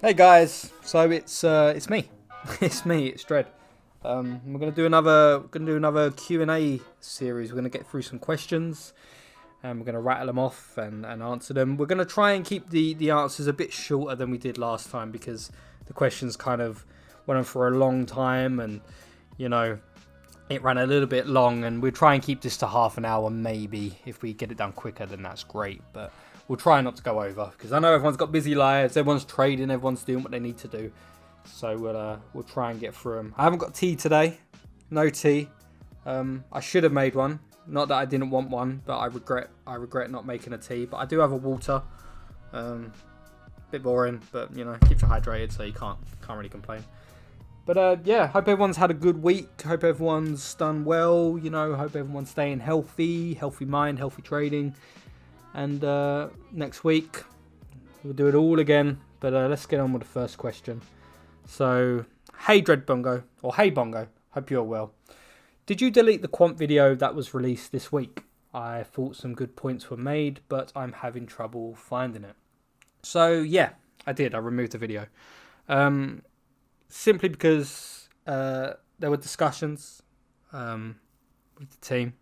Hey guys, so it's me, it's Dread. We're gonna do another Q&A series. We're gonna get through some questions, and we're gonna rattle them off and answer them. We're gonna try and keep the answers a bit shorter than we did last time because the questions kind of went on for a long time, and it ran a little bit long. And we'll try and keep this to half an hour, maybe. If we get it done quicker, then that's great. But we'll try not to go over because I know everyone's got busy lives, everyone's trading, everyone's doing what they need to do. So we'll try and get through them. I haven't got tea today, no tea. I should have made one. Not that I didn't want one, but I regret not making a tea. But I do have a water. Bit boring, but keeps you hydrated, so you can't really complain. But yeah, hope everyone's had a good week. Hope everyone's done well. Hope everyone's staying healthy mind, healthy trading. And next week, we'll do it all again. But let's get on with the first question. So, hey Dread Bongo, or hey Bongo, hope you're well. Did you delete the Quant video that was released this week? I thought some good points were made, but I'm having trouble finding it. So yeah, I did. I removed the video. Simply because there were discussions with the team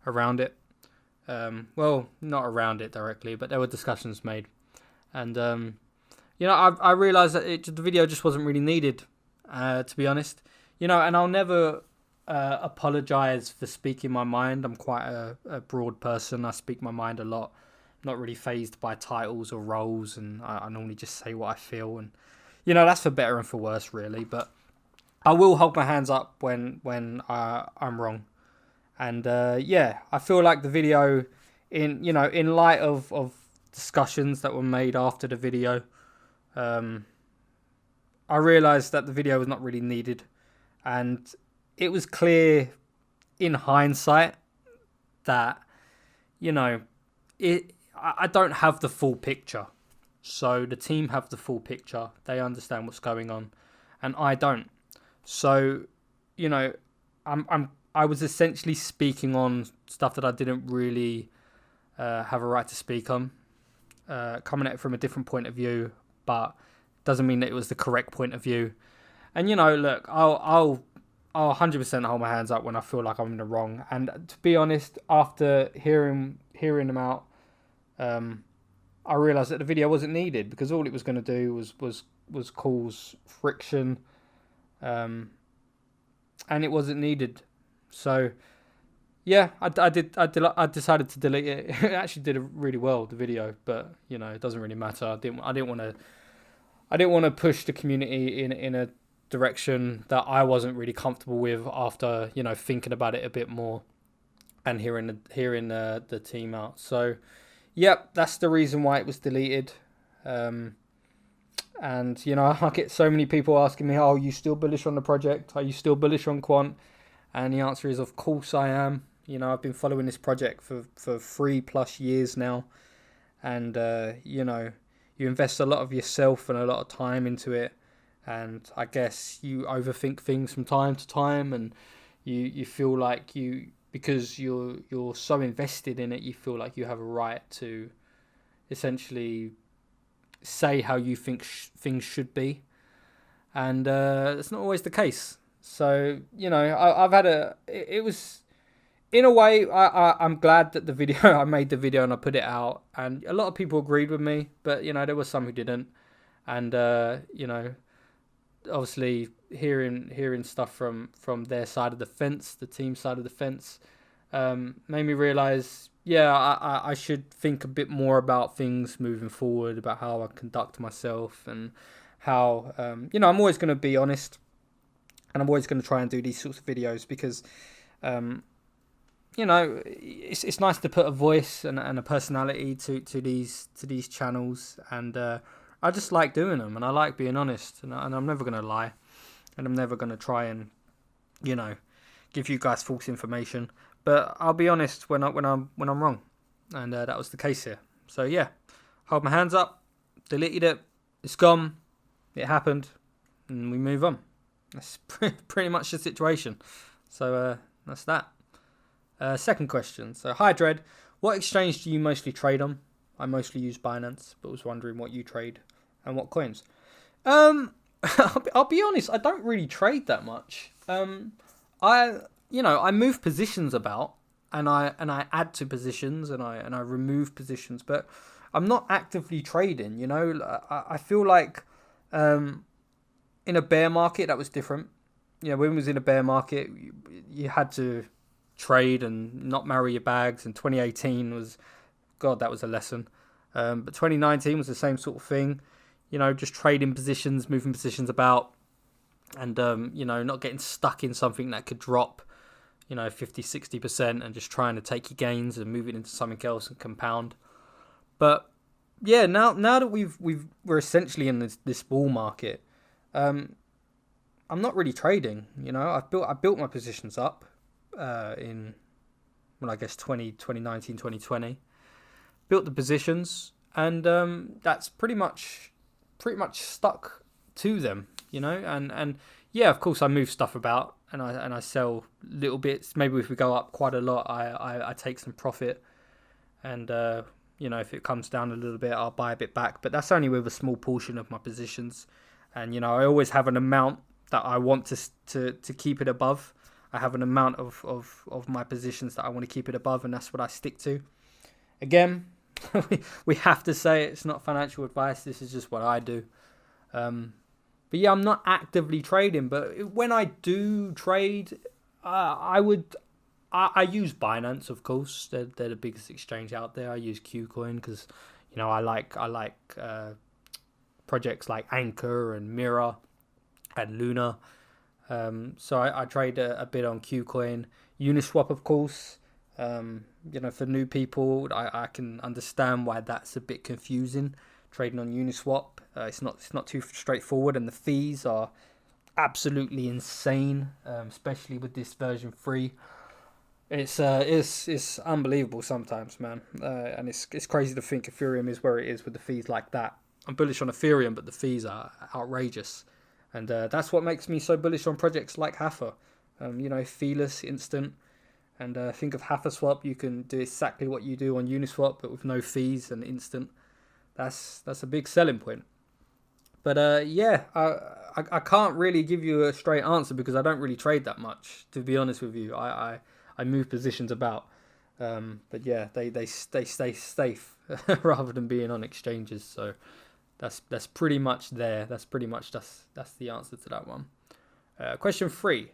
around it. Well, not around it directly, but there were discussions made. And, I realised that the video just wasn't really needed, to be honest. And I'll never apologise for speaking my mind. I'm quite a broad person. I speak my mind a lot. Not really phased by titles or roles, and I normally just say what I feel. And, that's for better and for worse, really. But I will hold my hands up when I'm wrong. And I feel like the video, in light of discussions that were made after the video, I realised that the video was not really needed, and it was clear in hindsight that I don't have the full picture. So the team have the full picture; they understand what's going on, and I don't. So I was essentially speaking on stuff that I didn't really have a right to speak on, coming at it from a different point of view, but doesn't mean that it was the correct point of view. And look, I'll 100% hold my hands up when I feel like I'm in the wrong. And to be honest, after hearing them out, I realised that the video wasn't needed because all it was going to do was cause friction, and it wasn't needed. So, yeah, I decided to delete it. It actually did really well, the video, but it doesn't really matter. I didn't want to push the community in a direction that I wasn't really comfortable with after thinking about it a bit more and hearing the team out. So, yep, that's the reason why it was deleted. And I get so many people asking me, "Oh, are you still bullish on the project? Are you still bullish on Quant?" And the answer is, of course I am. I've been following this project for 3+ years now. And, you invest a lot of yourself and a lot of time into it. And I guess you overthink things from time to time. And you feel like because you're so invested in it, you feel like you have a right to essentially say how you think things should be. And it's not always the case. So, I've had it was, in a way, I'm glad that I made the video and I put it out. And a lot of people agreed with me, but, there were some who didn't. And, obviously hearing stuff from their side of the fence, the team side of the fence, made me realise, I should think a bit more about things moving forward, about how I conduct myself and how, I'm always going to be honest. And I'm always going to try and do these sorts of videos because, it's nice to put a voice and a personality to these channels. And I just like doing them, and I like being honest. And I'm never going to lie, and I'm never going to try and, give you guys false information. But I'll be honest when I'm wrong, and that was the case here. So yeah, hold my hands up, deleted it. It's gone. It happened, and we move on. That's pretty much the situation. So that's that. Second question. So, hi Dread, what exchange do you mostly trade on? I mostly use Binance, but was wondering what you trade and what coins. I'll be honest. I don't really trade that much. I move positions about, and I add to positions, and I remove positions, but I'm not actively trading. I feel like in a bear market that was different. When we was in a bear market, you had to trade and not marry your bags. And 2018 was, God, that was a lesson. But 2019 was the same sort of thing. Just trading positions, moving positions about, and not getting stuck in something that could drop, 50, 60%, and just trying to take your gains and move it into something else and compound. But yeah, now that we're essentially in this bull market, I'm not really trading. I built my positions up in, well, I guess 2019, 2020. Built the positions, and that's pretty much stuck to them. And yeah, of course I move stuff about, and I sell little bits. Maybe if we go up quite a lot, I take some profit, and if it comes down a little bit, I'll buy a bit back. But that's only with a small portion of my positions, and I always have an amount that I want to keep it above. I have an amount of my positions that I want to keep it above, and that's what I stick to. Again, we have to say it's not financial advice. This is just what I do. But yeah, I'm not actively trading. But when I do trade, I use Binance, of course. They're the biggest exchange out there. I use Qcoin because I like projects like Anchor and Mirror and Lunar. So I trade a bit on Qcoin. Uniswap, of course. For new people, I can understand why that's a bit confusing. Trading on Uniswap, it's not too straightforward, and the fees are absolutely insane, especially with this version 3. It's unbelievable sometimes, man. And it's crazy to think Ethereum is where it is with the fees like that. I'm bullish on Ethereum, but the fees are outrageous, and that's what makes me so bullish on projects like Hathor. Feeless, instant. And think of Hathor Swap. You can do exactly what you do on Uniswap, but with no fees and instant. That's a big selling point. But I can't really give you a straight answer because I don't really trade that much. To be honest with you, I move positions about. But yeah, they stay safe rather than being on exchanges. So that's pretty much there. That's the answer to that one. Question 3.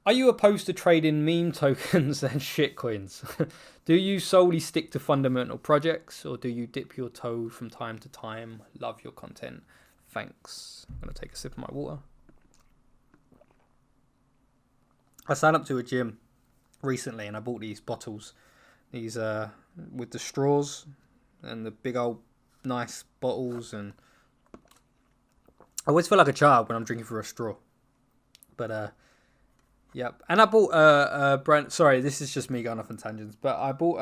Are you opposed to trading meme tokens and shitcoins? Do you solely stick to fundamental projects, or do you dip your toe from time to time? Love your content. Thanks. I'm going to take a sip of my water. I signed up to a gym recently and I bought these bottles. These with the straws and the big old nice bottles, and I always feel like a child when I'm drinking through a straw. But yep, and I bought a brand. Sorry, this is just me going off on tangents. But I bought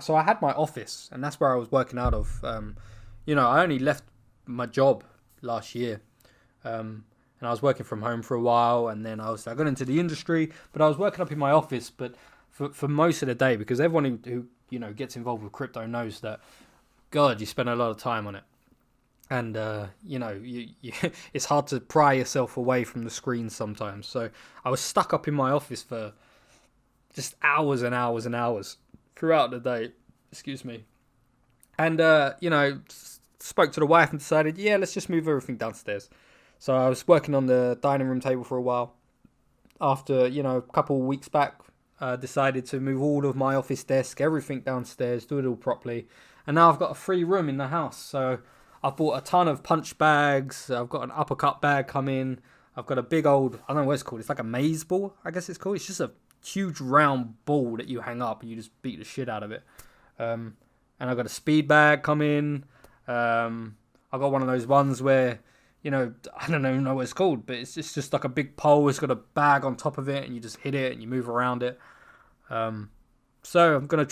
so I had my office, and that's where I was working out of. I only left my job last year, and I was working from home for a while, and then I got into the industry. But I was working up in my office, but for most of the day, because everyone who gets involved with crypto knows that, God, you spend a lot of time on it. And, it's hard to pry yourself away from the screen sometimes. So I was stuck up in my office for just hours and hours and hours throughout the day. Excuse me. And, spoke to the wife and decided, yeah, let's just move everything downstairs. So I was working on the dining room table for a while. After, a couple of weeks back, decided to move all of my office desk, everything downstairs, do it all properly. And now I've got a free room in the house. So I've bought a ton of punch bags. I've got an uppercut bag coming. I've got a big old, I don't know what it's called. It's like a maze ball, I guess it's called. It's just a huge round ball that you hang up and you just beat the shit out of it. And I've got a speed bag coming. I've got one of those ones where, I don't even know what it's called, but it's just like a big pole. It's got a bag on top of it and you just hit it and you move around it. So I'm going to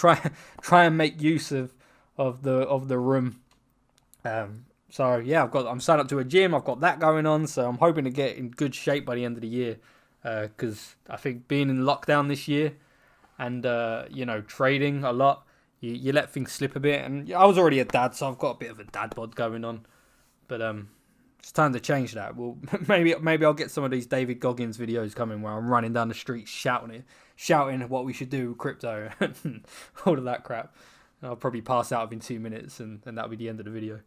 try and make use of the room. So yeah, I'm signed up to a gym. I've got that going on, so I'm hoping to get in good shape by the end of the year. Because I think being in lockdown this year, and trading a lot, you let things slip a bit. And I was already a dad, so I've got a bit of a dad bod going on. But It's time to change that. Well, maybe I'll get some of these David Goggins videos coming where I'm running down the street shouting what we should do with crypto and all of that crap. And I'll probably pass out within 2 minutes, and that'll be the end of the video.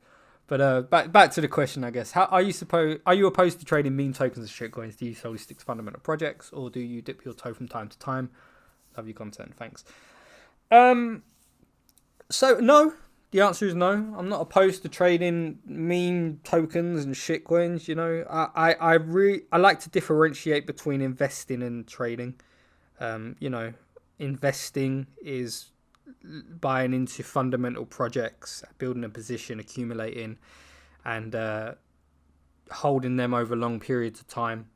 But back to the question, I guess. How are you opposed to trading meme tokens and shitcoins? Do you solely stick to fundamental projects, or do you dip your toe from time to time? Love your content, thanks. So no, the answer is no. I'm not opposed to trading meme tokens and shitcoins. You know, I like to differentiate between investing and trading. You know, investing is buying into fundamental projects, building a position, accumulating, and holding them over long periods of time.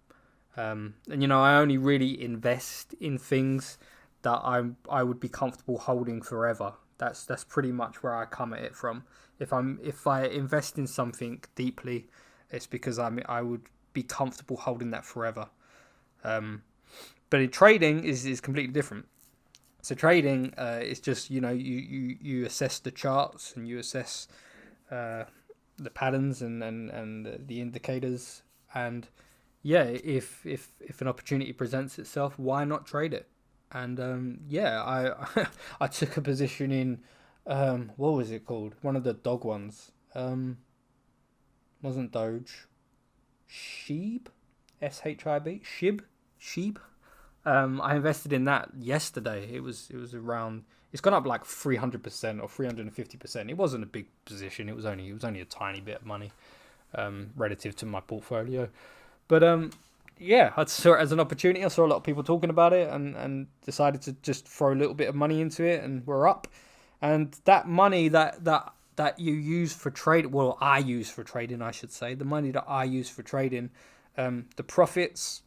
And you know, I only really invest in things that I would be comfortable holding forever. That's pretty much where I come at it from. If I invest in something deeply, it's because I would be comfortable holding that forever. But in trading is completely different. So trading is just, you know, you assess the charts and you assess the patterns and the indicators, and yeah, if an opportunity presents itself, why not trade it? And yeah, I took a position in what was it called? One of the dog ones. Wasn't Doge. Sheeb? SHIB? Sheeb? I invested in that yesterday. It was around. It's gone up like 300% or 350%. It wasn't a big position. It was only a tiny bit of money, relative to my portfolio. But yeah, I saw it as an opportunity. I saw a lot of people talking about it, and decided to just throw a little bit of money into it, and we're up. And that money that you use for trade, well, I use for trading, I should say, the money that I use for trading, the profits.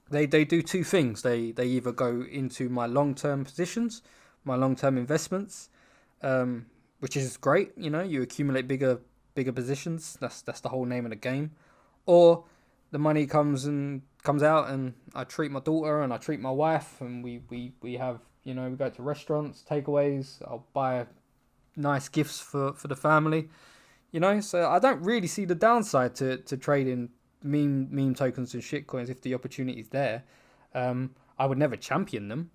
They do two things. They either go into my long-term positions, my long-term investments, which is great. You know, you accumulate bigger positions. That's the whole name of the game. Or the money comes out, and I treat my daughter and I treat my wife, and we have, you know, we go to restaurants, takeaways. I'll buy nice gifts for the family. You know, so I don't really see the downside to trading meme tokens and shitcoins if the opportunity is there. I would never champion them.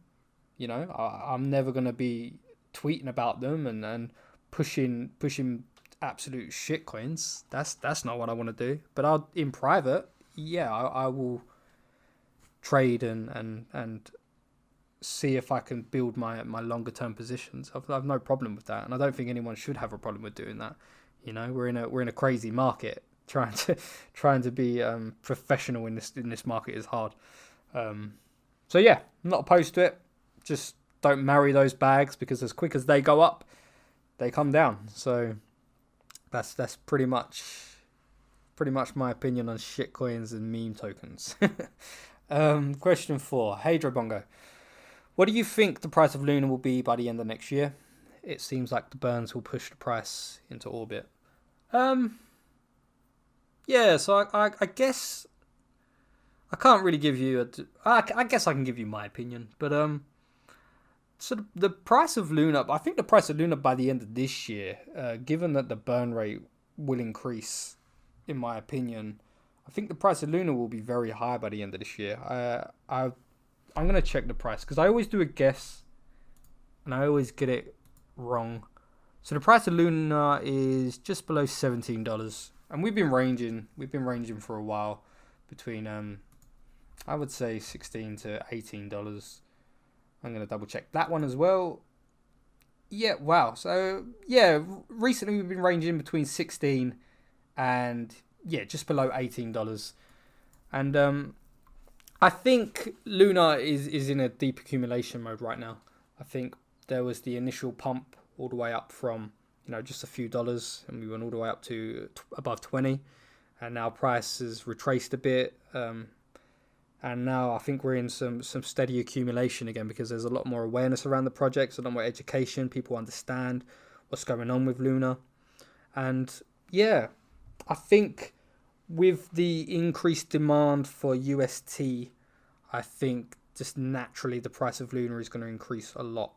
You know, I'm never gonna be tweeting about them and pushing absolute shitcoins. That's not what I want to do. But I'll, in private, yeah, I will trade and see if I can build my longer term positions. I've no problem with that, and I don't think anyone should have a problem with doing that. You know, we're in a crazy market. Trying to be professional in this market is hard. So yeah, I'm not opposed to it. Just don't marry those bags, because as quick as they go up, they come down. So that's pretty much my opinion on shitcoins and meme tokens. Question 4. Hey Bongo, what do you think the price of Lunar will be by the end of next year? It seems like the burns will push the price into orbit. Yeah, so I guess I can't really give you I guess I can give you my opinion, but so the price of Lunar, I think the price of Lunar by the end of this year, given that the burn rate will increase, in my opinion, I think the price of Lunar will be very high by the end of this year. I'm gonna check the price, because I always do a guess and I always get it wrong. So the price of Lunar is just below $17. And we've been ranging for a while between I would say $16 to $18. I'm gonna double check that one as well. Yeah, wow. So yeah, recently we've been ranging between 16 and just below $18. And I think Lunar is in a deep accumulation mode right now. I think there was the initial pump all the way up from, you know, just a few dollars, and we went all the way up to above 20, and now price has retraced a bit, and now I think we're in some steady accumulation again, because there's a lot more awareness around the projects, a lot more education, people understand what's going on with Lunar. And yeah, I think with the increased demand for UST, I think just naturally the price of Lunar is going to increase a lot.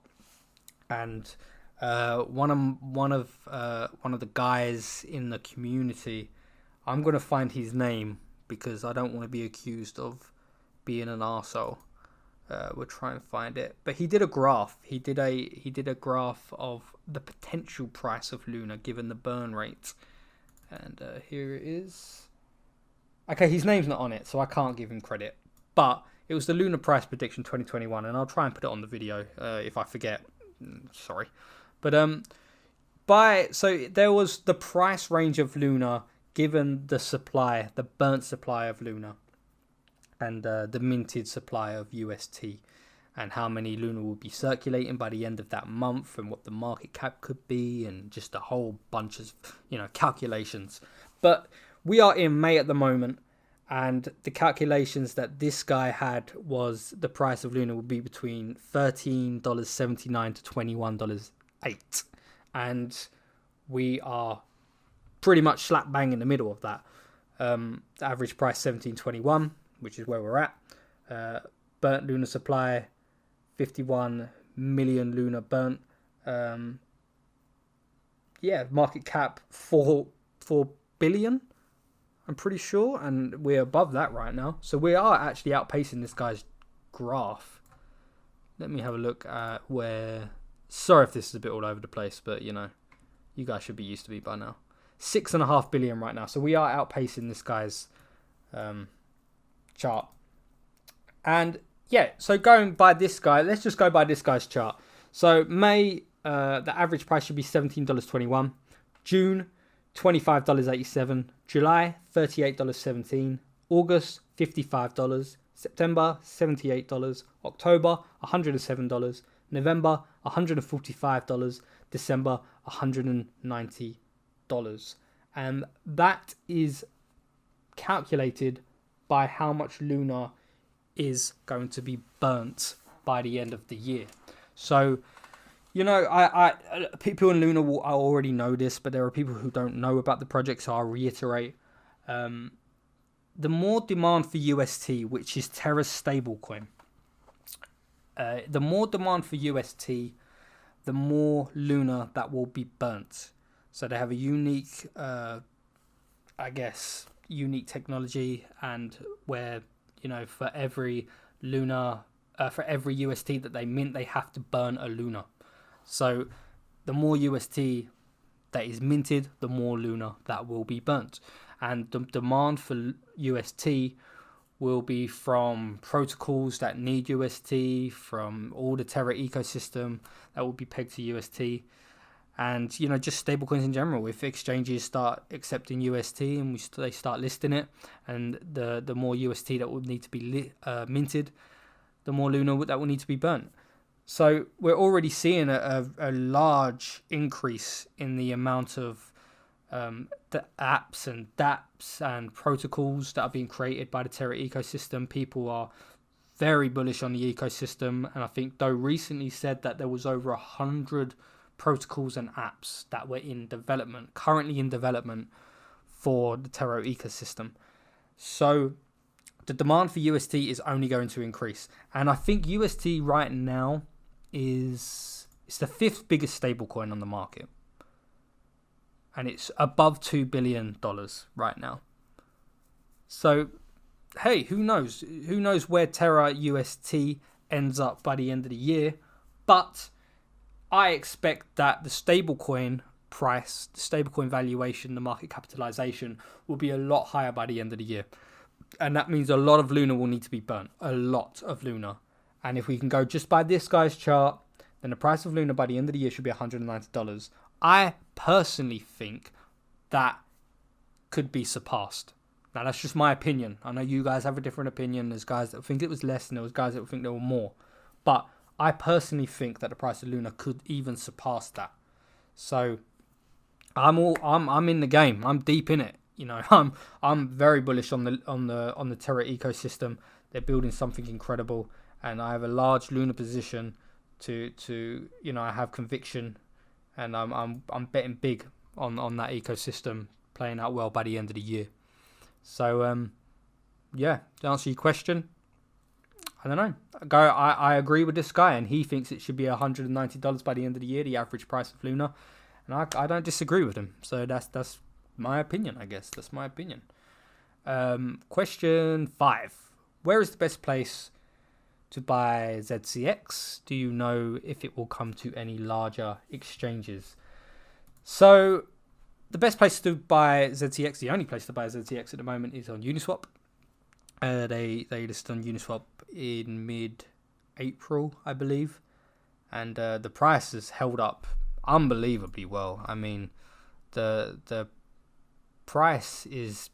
And one of the guys in the community, I'm going to find his name because I don't want to be accused of being an arsehole. We'll try and find it. But he did a graph. He did a graph of the potential price of Lunar given the burn rate. And here it is. Okay, his name's not on it, so I can't give him credit. But it was the Lunar price prediction 2021, and I'll try and put it on the video if I forget. Sorry. But so there was the price range of Lunar given the supply, the burnt supply of Lunar, and the minted supply of UST, and how many Lunar will be circulating by the end of that month, and what the market cap could be, and just a whole bunch of calculations. But we are in May at the moment, and the calculations that this guy had was the price of Lunar would be between $13.79 to $21.08, and we are pretty much slap bang in the middle of that. The average price $17.21, which is where we're at. Burnt Lunar supply, 51 million Lunar burnt. Market cap 4 billion, I'm pretty sure, and we're above that right now. So we are actually outpacing this guy's graph. Let me have a look at where... Sorry if this is a bit all over the place, but you guys should be used to me by now. 6.5 billion right now. So we are outpacing this guy's chart. And yeah, so going by this guy, let's just go by this guy's chart. So May, the average price should be $17.21. June, $25.87. July, $38.17. August, $55. September, $78. October, $107. November, $145. December, $190. And that is calculated by how much Lunar is going to be burnt by the end of the year. So, I people in Lunar I already know this, but there are people who don't know about the project, so I'll reiterate. The more demand for UST, which is Terra's stablecoin, the more demand for UST, the more Lunar that will be burnt. So they have a unique, unique technology, and where, for every Lunar, for every UST that they mint, they have to burn a Lunar. So the more UST that is minted, the more Lunar that will be burnt. And the demand for UST will be from protocols that need UST, from all the Terra ecosystem that will be pegged to UST, and just stablecoins in general. If exchanges start accepting UST and they start listing it, and the more UST that will need to be minted, the more Lunar that will need to be burnt. So we're already seeing a large increase in the amount of the apps and dApps and protocols that are being created by the Terra ecosystem. People are very bullish on the ecosystem, and I think Doe recently said that there was over 100 protocols and apps that were currently in development for the Terra ecosystem. So the demand for UST is only going to increase, and I think UST right now it's the 5th biggest stablecoin on the market. And it's above $2 billion right now. So, hey, who knows? Who knows where Terra UST ends up by the end of the year? But I expect that the stablecoin price, the stablecoin valuation, the market capitalization will be a lot higher by the end of the year. And that means a lot of Lunar will need to be burnt. A lot of Lunar. And if we can go just by this guy's chart, then the price of Lunar by the end of the year should be $190. I personally think that could be surpassed. Now, that's just my opinion. I know you guys have a different opinion. There's guys that think it was less, and there was guys that think there were more. But I personally think that the price of Lunar could even surpass that. So I'm in the game. I'm deep in it. I'm very bullish on the Terra ecosystem. They're building something incredible, and I have a large Lunar position to I have conviction. And I'm betting big on that ecosystem playing out well by the end of the year. So to answer your question, I don't know. I agree with this guy, and he thinks it should be $190 by the end of the year, the average price of Lunar, and I don't disagree with him. So that's my opinion, I guess. That's my opinion. Question 5. Where is the best place to buy ZTX? Do you know if it will come to any larger exchanges? So, the best place to buy ZTX, the only place to buy ZTX at the moment, is on Uniswap. They listed on Uniswap in mid-April, I believe. And the price has held up unbelievably well. I mean, the price is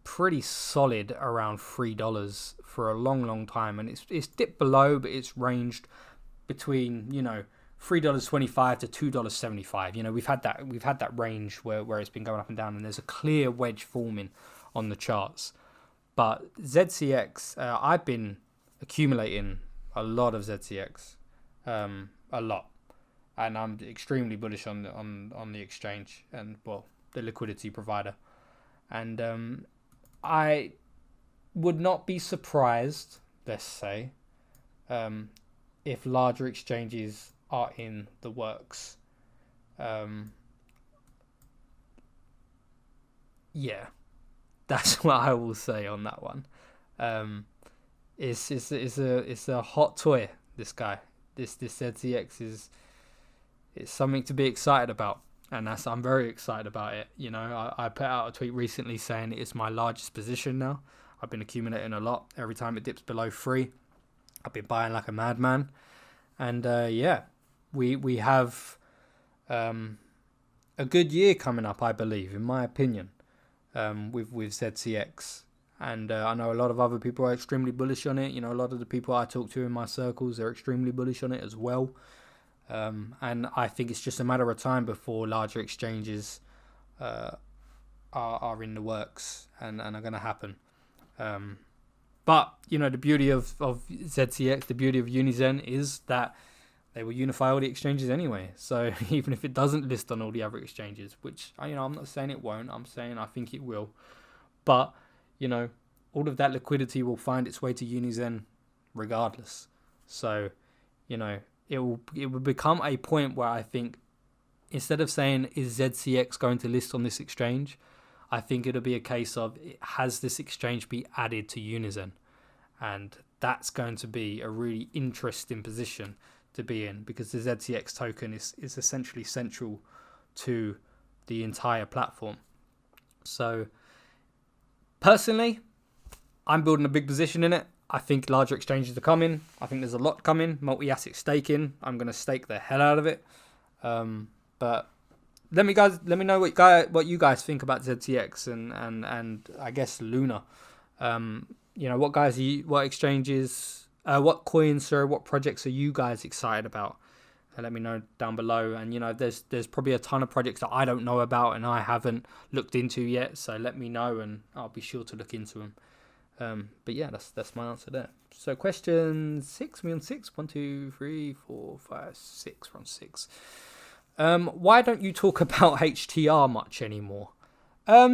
pretty solid around $3 for a long time, and it's dipped below, but it's ranged between $3.25 to $2.75. We've had that range where it's been going up and down, and there's a clear wedge forming on the charts. But ZTX, I've been accumulating a lot of ZTX, a lot, and I'm extremely bullish on the exchange and the liquidity provider, and I would not be surprised, let's say, if larger exchanges are in the works. Yeah, that's what I will say on that one. It's a hot toy. This guy, this ZTX it's something to be excited about. And I'm very excited about it. I put out a tweet recently saying it's my largest position now. I've been accumulating a lot. Every time it dips below 3, I've been buying like a madman. And we have a good year coming up, I believe, in my opinion, with ZTX. And I know a lot of other people are extremely bullish on it. A lot of the people I talk to in my circles are extremely bullish on it as well. And I think it's just a matter of time before larger exchanges are in the works and are going to happen. But the beauty of ZTX, the beauty of Unizen is that they will unify all the exchanges anyway. So even if it doesn't list on all the other exchanges, which I'm not saying it won't, I'm saying I think it will. But all of that liquidity will find its way to Unizen regardless. So it will become a point where I think, instead of saying, is ZCX going to list on this exchange, I think it'll be a case of, has this exchange be added to Unizen? And that's going to be a really interesting position to be in, because the ZCX token is essentially central to the entire platform. So personally, I'm building a big position in it. I think larger exchanges are coming. I think there's a lot coming. Multi-asset staking. I'm going to stake the hell out of it. But let me know what you guys think about ZTX and I guess Lunar. What exchanges, what coins, what projects are you guys excited about? Let me know down below. And there's probably a ton of projects that I don't know about and I haven't looked into yet. So let me know and I'll be sure to look into them. But yeah, that's my answer there. So question 6, we on 6? 1, 2, 3, 4, 5, 6. We're on 6. Why don't you talk about HTR much anymore? I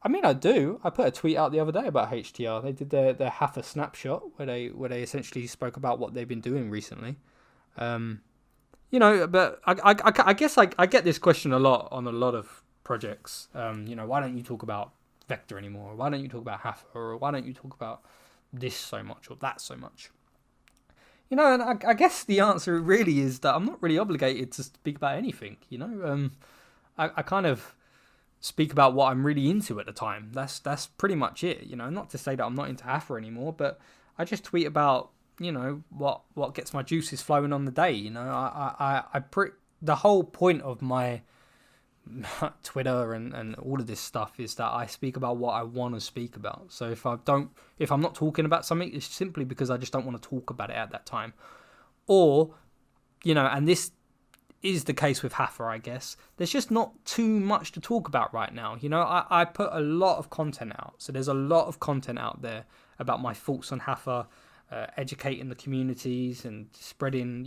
mean, I do. I put a tweet out the other day about HTR. They did their Hathor snapshot where they essentially spoke about what they've been doing recently. But I guess I get this question a lot on a lot of projects. Why don't you talk about Vector anymore? Why don't you talk about Hathor? Or why don't you talk about this so much or that so much? And I guess the answer really is that I'm not really obligated to speak about anything. I kind of speak about what I'm really into at the time. That's pretty much it. Not to say that I'm not into Hathor anymore, but I just tweet about what gets my juices flowing on the day. The whole point of my Twitter and all of this stuff is that I speak about what I want to speak about. So if I'm not talking about something, it's simply because I just don't want to talk about it at that time. Or, and this is the case with Hathor, I guess, there's just not too much to talk about right now. I put a lot of content out. So there's a lot of content out there about my thoughts on Hathor, educating the communities and spreading,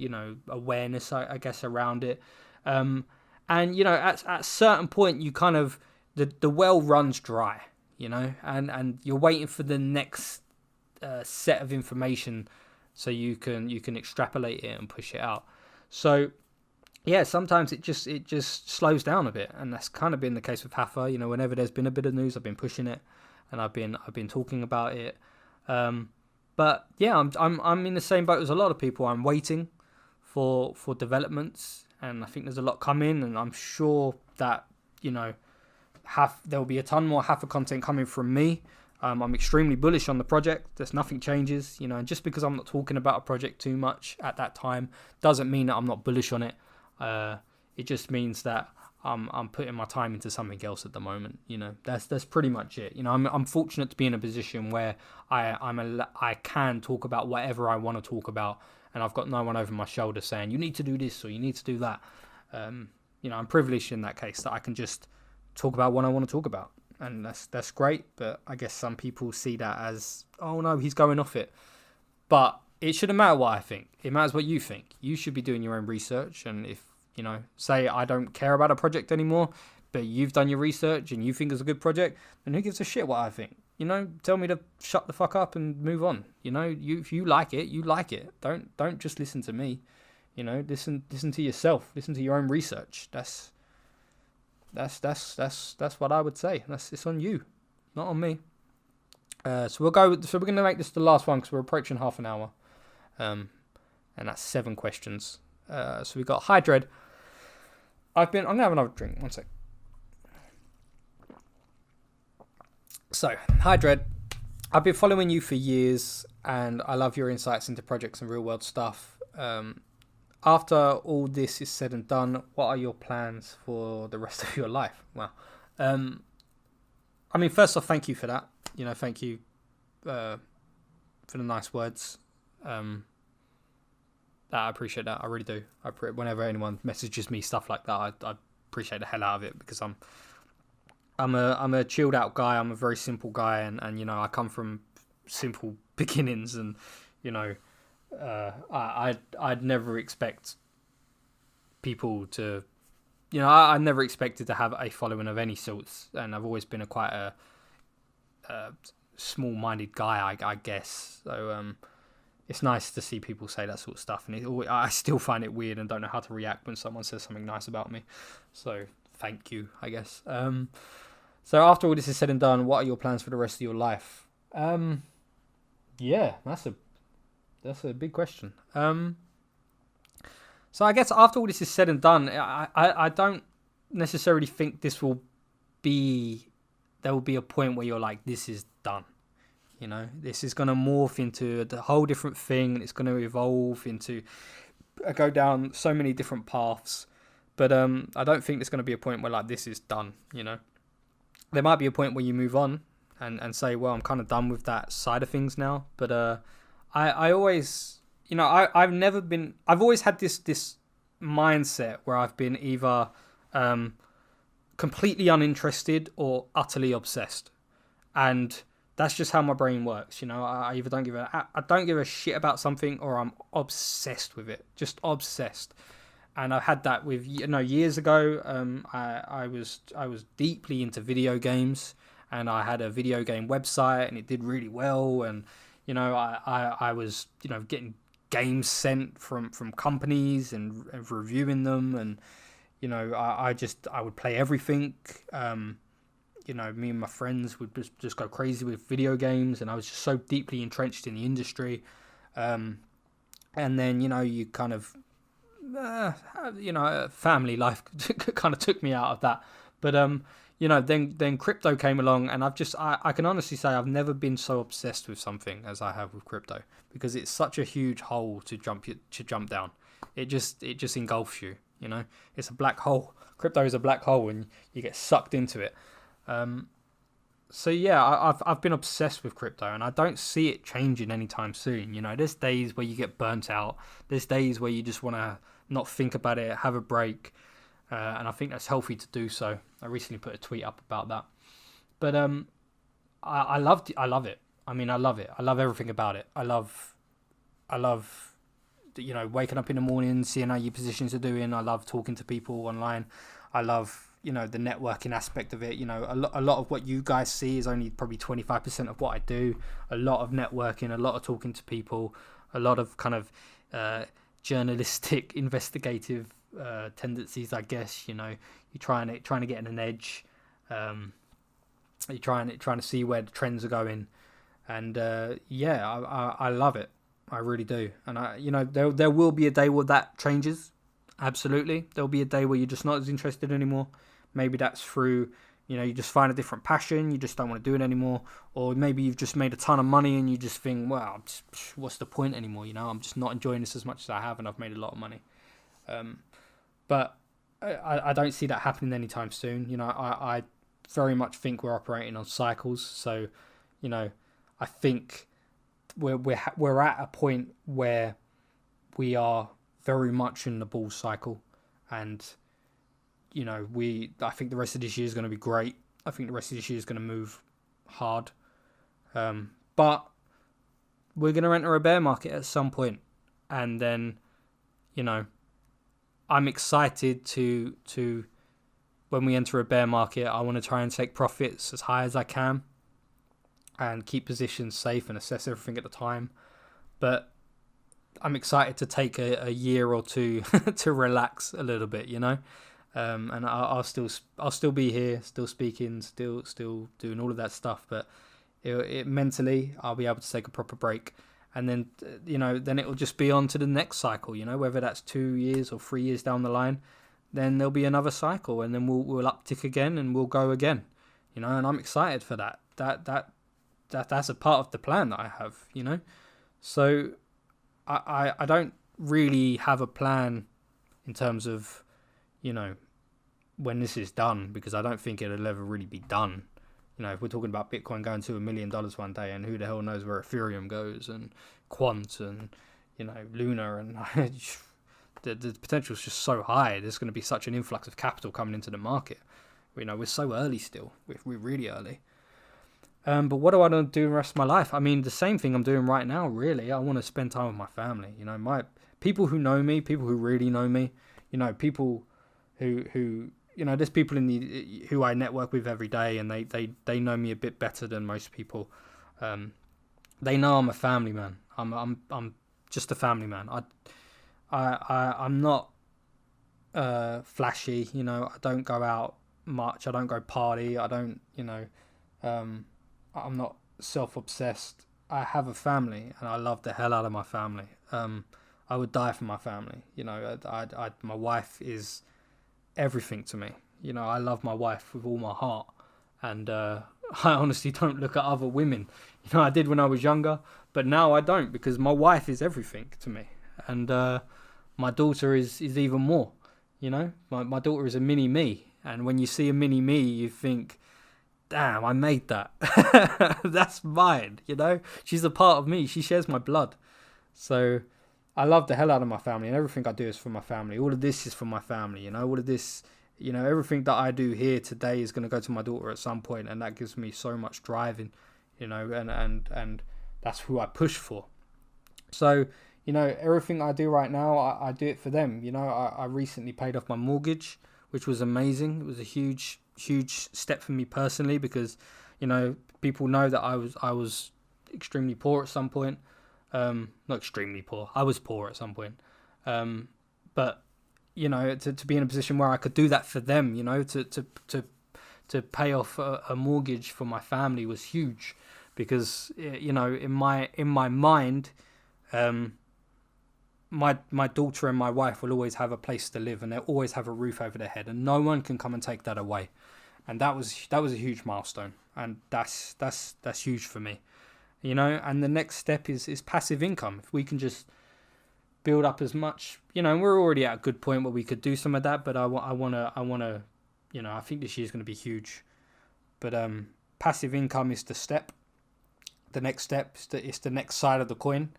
awareness, I guess, around it. And, at a certain point, you kind of, the well runs dry, and you're waiting for the next set of information so you can extrapolate it and push it out. So yeah, sometimes it just slows down a bit, and that's kind of been the case with Hathor. Whenever there's been a bit of news, I've been pushing it, and I've been talking about it. But yeah, I'm in the same boat as a lot of people. I'm waiting for developments, and I think there's a lot coming, and I'm sure that there'll be a ton more Hathor content coming from me. I'm extremely bullish on the project. There's nothing changes, and just because I'm not talking about a project too much at that time doesn't mean that I'm not bullish on it. It just means that I'm putting my time into something else at the moment. That's pretty much it. I'm fortunate to be in a position where I can talk about whatever I want to talk about, and I've got no one over my shoulder saying you need to do this or you need to do that. I'm privileged in that case that I can just talk about what I want to talk about, and that's great. But I guess some people see that as, oh no, he's going off it. But it shouldn't matter what I think. It matters what you think. You should be doing your own research, and if say I don't care about a project anymore, but you've done your research and you think it's a good project, then who gives a shit what I think? Tell me to shut the fuck up and move on. If you like it, you like it. Don't just listen to me. Listen to yourself. Listen to your own research. That's what I would say. It's on you, not on me. So we're gonna make this the last one because we're approaching half an hour, and that's 7 questions. So we got Hi Dread. I'm gonna have another drink. One sec. So, Hi Dread. I've been following you for years, and I love your insights into projects and real world stuff. After all this is said and done, what are your plans for the rest of your life? Well, first off, thank you for that. Thank you for the nice words. I appreciate that. I really do. Whenever anyone messages me stuff like that, I appreciate the hell out of it, because I'm a chilled out guy. I'm a very simple guy, and I come from simple beginnings, and I'd never expect people to, I never expected to have a following of any sorts, and I've always been quite a small-minded guy, I guess. So it's nice to see people say that sort of stuff, and I still find it weird and don't know how to react when someone says something nice about me. So thank you, I guess. So after all this is said and done, what are your plans for the rest of your life? Yeah, that's a big question. So I guess after all this is said and done, I don't necessarily think there will be a point where you're like, this is done. This is going to morph into a whole different thing, and it's going to evolve into go down so many different paths. But I don't think there's going to be a point where like this is done. There might be a point where you move on and say, well, I'm kind of done with that side of things now. But I always, I've always had this mindset where I've been either completely uninterested or utterly obsessed, and that's just how my brain works. I either don't give a shit about something, or I'm obsessed with it, just obsessed. And I had that with years ago. I was deeply into video games, and I had a video game website, and it did really well. And I was getting games sent from companies and reviewing them, and I would play everything. Me and my friends would just go crazy with video games, and I was just so deeply entrenched in the industry. And then you kind of family life kind of took me out of that. But then crypto came along, and I can honestly say I've never been so obsessed with something as I have with crypto, because it's such a huge hole to jump down. It just engulfs you. It's a black hole. Crypto is a black hole, and you get sucked into it. So yeah, I've been obsessed with crypto, and I don't see it changing anytime soon. There's days where you get burnt out. There's days where you just want to not think about it, have a break, and I think that's healthy to do so. I recently put a tweet up about that. But I love it. I love it. I love everything about it. I love waking up in the morning, seeing how your positions are doing. I love talking to people online. I love the networking aspect of it. A lot of what you guys see is only probably 25% of what I do. A lot of networking, a lot of talking to people, a lot of kind of journalistic, investigative tendencies, I guess. You know, you're trying to get an edge. You're trying to see where the trends are going, and I love it. I really do. And there will be a day where that changes. Absolutely, there'll be a day where you're just not as interested anymore. Maybe that's through, you just find a different passion. You just don't want to do it anymore, or maybe you've just made a ton of money and you just think, well, what's the point anymore? I'm just not enjoying this as much as I have, and I've made a lot of money. But I don't see that happening anytime soon. I very much think we're operating on cycles. So, I think we're at a point where we are very much in the bull cycle, and I think the rest of this year is going to be great. I think the rest of this year is going to move hard, but we're going to enter a bear market at some point, and then I'm excited to when we enter a bear market. I want to try and take profits as high as I can and keep positions safe and assess everything at the time. But I'm excited to take a year or two to relax a little bit, and I'll still be here, still speaking, still doing all of that stuff. But it mentally, I'll be able to take a proper break, and then then it will just be on to the next cycle. Whether that's 2 years or 3 years down the line, then there'll be another cycle, and then we'll uptick again and we'll go again. And I'm excited for that. That's a part of the plan that I have. So I don't really have a plan in terms of, when this is done, because I don't think it'll ever really be done. If we're talking about Bitcoin going to $1 million one day, and who the hell knows where Ethereum goes, and Quant, and, Lunar, and the potential is just so high. There's going to be such an influx of capital coming into the market. We're so early still. We're really early. But what do I want to do the rest of my life? I mean, the same thing I'm doing right now, really. I want to spend time with my family. My people who know me, people who really know me, people who there's people who I network with every day, and they know me a bit better than most people. They know I'm a family man. I'm just a family man. I'm not flashy. I don't go out much. I don't go party. I don't I'm not self-obsessed. I have a family, and I love the hell out of my family. I would die for my family. My wife is everything to me. I love my wife with all my heart, and I honestly don't look at other women. I did when I was younger, but now I don't, because my wife is everything to me, and my daughter is even more. My daughter is a mini me, and when you see a mini me, you think, damn, I made that. That's mine. She's a part of me. She shares my blood. So I love the hell out of my family, and everything I do is for my family. All of this is for my family. All of this, everything that I do here today is going to go to my daughter at some point, and that gives me so much driving, and that's who I push for. So, everything I do right now, I do it for them. I recently paid off my mortgage, which was amazing. It was a huge step for me personally, because people know that I was extremely poor at some point. Not extremely poor, I was poor at some point, but to be in a position where I could do that for them, to pay off a mortgage for my family was huge, because in my mind, my daughter and my wife will always have a place to live, and they'll always have a roof over their head, and no one can come and take that away. And that was a huge milestone, and that's huge for me, And the next step is passive income. If we can just build up as much, we're already at a good point where we could do some of that, but I want to, I think this year is going to be huge. But passive income is the step. The next step is the next side of the coin.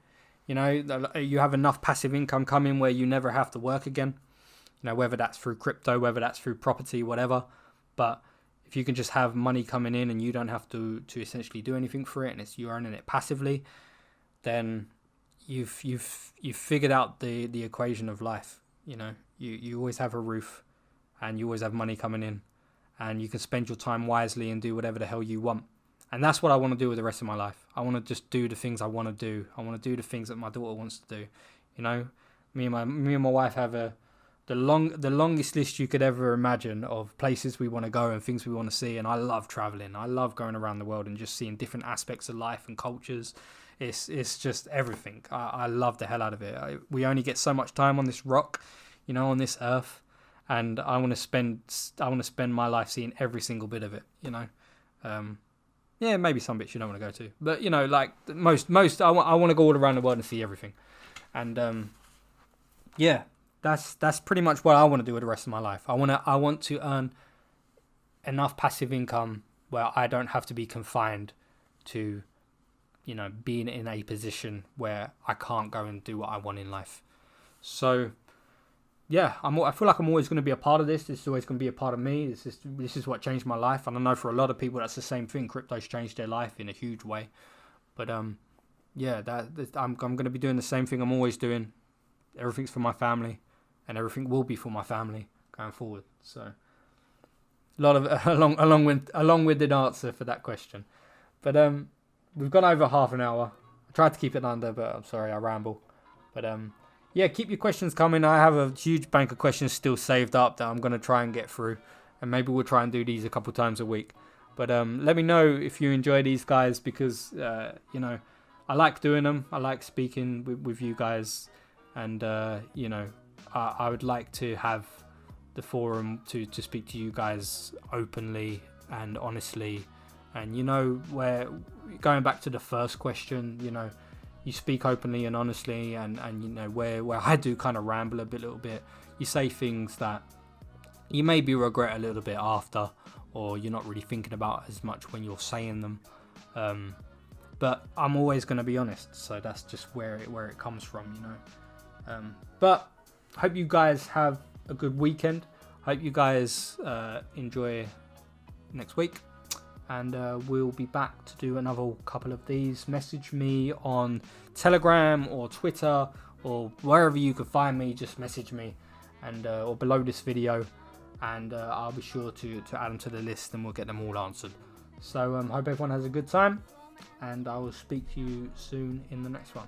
You have enough passive income coming where you never have to work again. Whether that's through crypto, whether that's through property, whatever. But if you can just have money coming in and you don't have to essentially do anything for it, and you're earning it passively, then you've figured out the equation of life. You always have a roof, and you always have money coming in, and you can spend your time wisely and do whatever the hell you want. And that's what I want to do with the rest of my life. I want to just do the things I want to do. I want to do the things that my daughter wants to do. Me and my wife have the the longest list you could ever imagine of places we want to go and things we want to see. And I love traveling. I love going around the world and just seeing different aspects of life and cultures. It's just everything. I love the hell out of it. We only get so much time on this rock, you know, on this earth, and I want to spend my life seeing every single bit of it, you know. Yeah, maybe some bits you don't want to go to, but you know, like most I want to go all around the world and see everything. And yeah, that's pretty much what I want to do with the rest of my life. I want to earn enough passive income where I don't have to be confined to, you know, being in a position where I can't go and do what I want in life. So yeah, I feel like I'm always going to be a part of this. This is always going to be a part of me. This is what changed my life. And I know for a lot of people that's the same thing. Crypto's changed their life in a huge way. But yeah, I'm going to be doing the same thing I'm always doing. Everything's for my family, and everything will be for my family going forward. So a lot of a long-winded answer for that question. But we've gone over half an hour. I tried to keep it under, but I'm sorry I ramble. But yeah, keep your questions coming. I have a huge bank of questions still saved up that I'm going to try and get through. And maybe we'll try and do these a couple times a week. But let me know if you enjoy these guys, because, you know, I like doing them. I like speaking with you guys. And, you know, I would like to have the forum to speak to you guys openly and honestly. And, you know, where going back to the first question, you know, you speak openly and honestly, and you know, where I do kind of ramble little bit, you say things that you maybe regret a little bit after, or you're not really thinking about as much when you're saying them. But I'm always going to be honest, so that's just where it comes from, you know. But hope you guys have a good weekend. Hope you guys enjoy next week. And we'll be back to do another couple of these. Message me on Telegram or Twitter or wherever you can find me. Just message me, and or below this video, and I'll be sure to add them to the list, and we'll get them all answered. So hope everyone has a good time, and I will speak to you soon in the next one.